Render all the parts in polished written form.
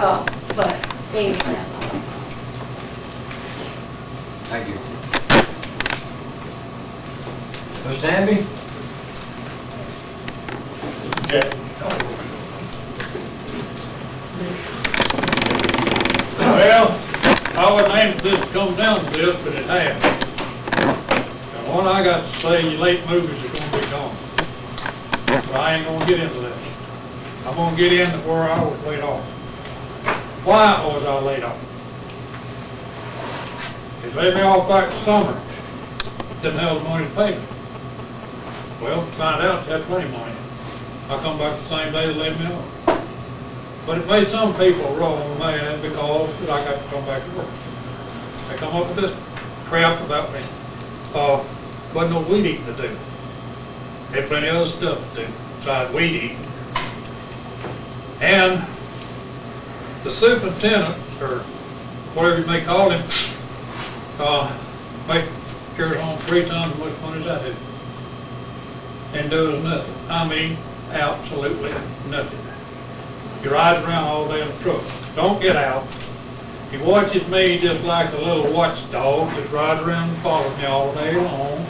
But anyway, that's all. Thank you. Mr. Hamby? Yeah. Well, I wasn't aiming for this to come down to this, but it has. And what I got to say, your late movies are going to be gone. But I ain't going to get into that. I'm going to get into where I was laid off. Why was I laid off? They laid me off back in the summer. Didn't have the money to pay me. Well, find out they had plenty of money. I come back the same day they laid me off. But it made some people wrong mad because I got to come back to work. They come up with this crap about me. Wasn't no weed eating to do. Had plenty of other stuff to do besides weed eating. And the superintendent, or whatever you may call him, carried home 3 times as much money as I did. And does nothing. I mean, absolutely nothing. He rides around all day in the truck. Don't get out. He watches me just like a little watchdog, just rides around and follows me all day long.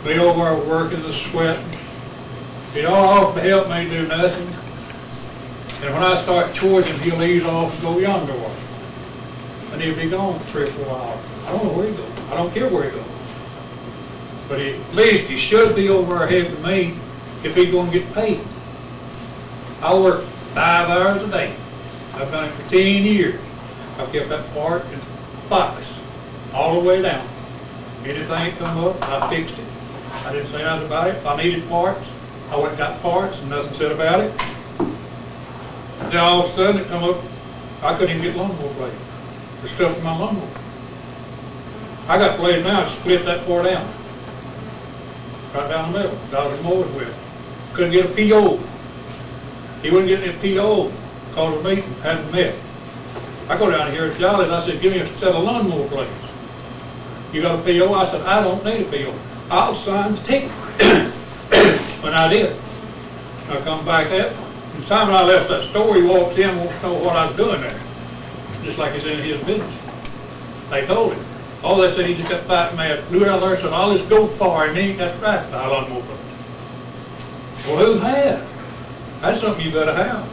Be over there working the sweat. He don't offer to help me do nothing. And when I start charging, he'll ease off and go yonder way. And he'll be gone for 3 or 4 hours. I don't know where he goes. I don't care where he goes. But at least he should be over there helping me if he's going to get paid. I work 5 hours a day. I've done it for 10 years. I've kept that part spotless all the way down. Anything come up, I fixed it. I didn't say nothing about it. If I needed parts, I went and got parts and nothing said about it. Then all of a sudden it come up, I couldn't even get lawnmower blades. There's stuff in my lawnmower. I got blades now to split that part down. Right down the middle. Got it mowed with. Couldn't get a PO. He wouldn't get any PO. Called a meeting, hadn't met. I go down here at Jolly's, I said, give me a set of lawnmower blades. You got a PO? I said, I don't need a PO. I'll sign the ticket. When I did. I come back up. The time I left that store, he walks in and wants to know what I was doing there. Just like it's in his business. They told him. Oh, they said he just got fat mad. Blew out there and said, I'll just go far and he ain't got the right to buy a lawnmower blade. Well, who has? That's something you better have.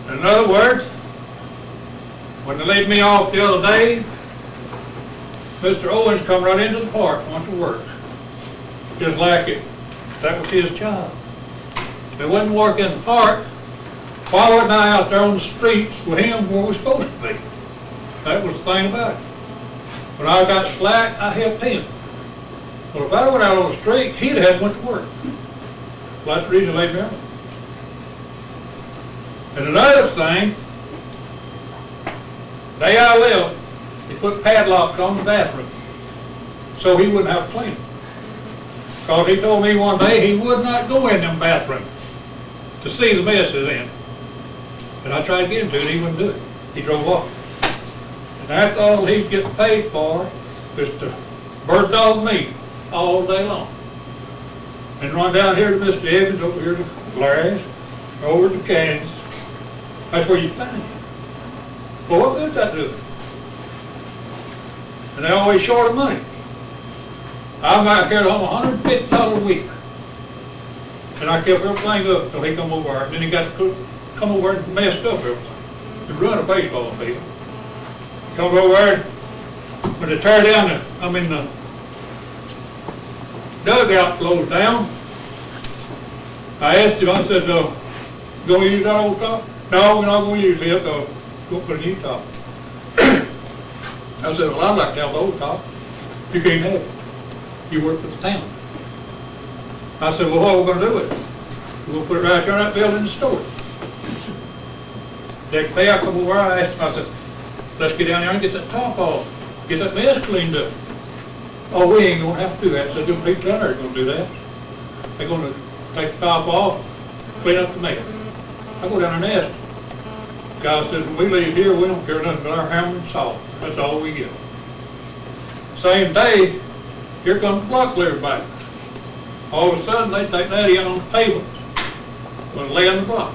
In other words, when they laid me off the other day, Mr. Owens come right into the park, went to work. Just like it. That was his job. If it wasn't work in the park, why wasn't I out there on the streets with him where we're supposed to be? That was the thing about it. When I got slack, I helped him. Well, if I went out on the street, he'd have went to work. Well, that's the reason they laid me off. And another thing, the day I left, he put padlocks on the bathroom so he wouldn't have to clean them. Because he told me one day he would not go in them bathrooms to see the messes in. And I tried to get him to, and he wouldn't do it. He drove off. And that's all he'd get paid for, was to bird dog me all day long. And run down here to Mr. Evans, over here to Larry's, over to Kansas. That's where you find him. Well, what good's that doing? And they're always short of money. I might carry home $150 a week. And I kept everything up until he come over there. And then he got to come over there and messed up everything. To run a baseball field. Come over there, when they tear down the dugout closed down. I asked him, I said, going to use that old top? No, we're not going to use it. We're going to put a new top. I said, well, I'd like to have the old top. You can't have it. You work for the town. I said, well, what are we going to do with it? We're going to put it right there in that building and store it. Next day I come over, I asked him, I said, let's get down there and get that top off. Get that mess cleaned up. Oh, we ain't going to have to do that. So them people down there are going to do that. They're going to take the top off, clean up the mess. I go down there and ask him. The guy says, when we leave here, we don't care nothing but our hammer and salt. That's all we get. Same day, here comes the block clear back. All of a sudden, they take that in on the pavement. Going to lay on the block.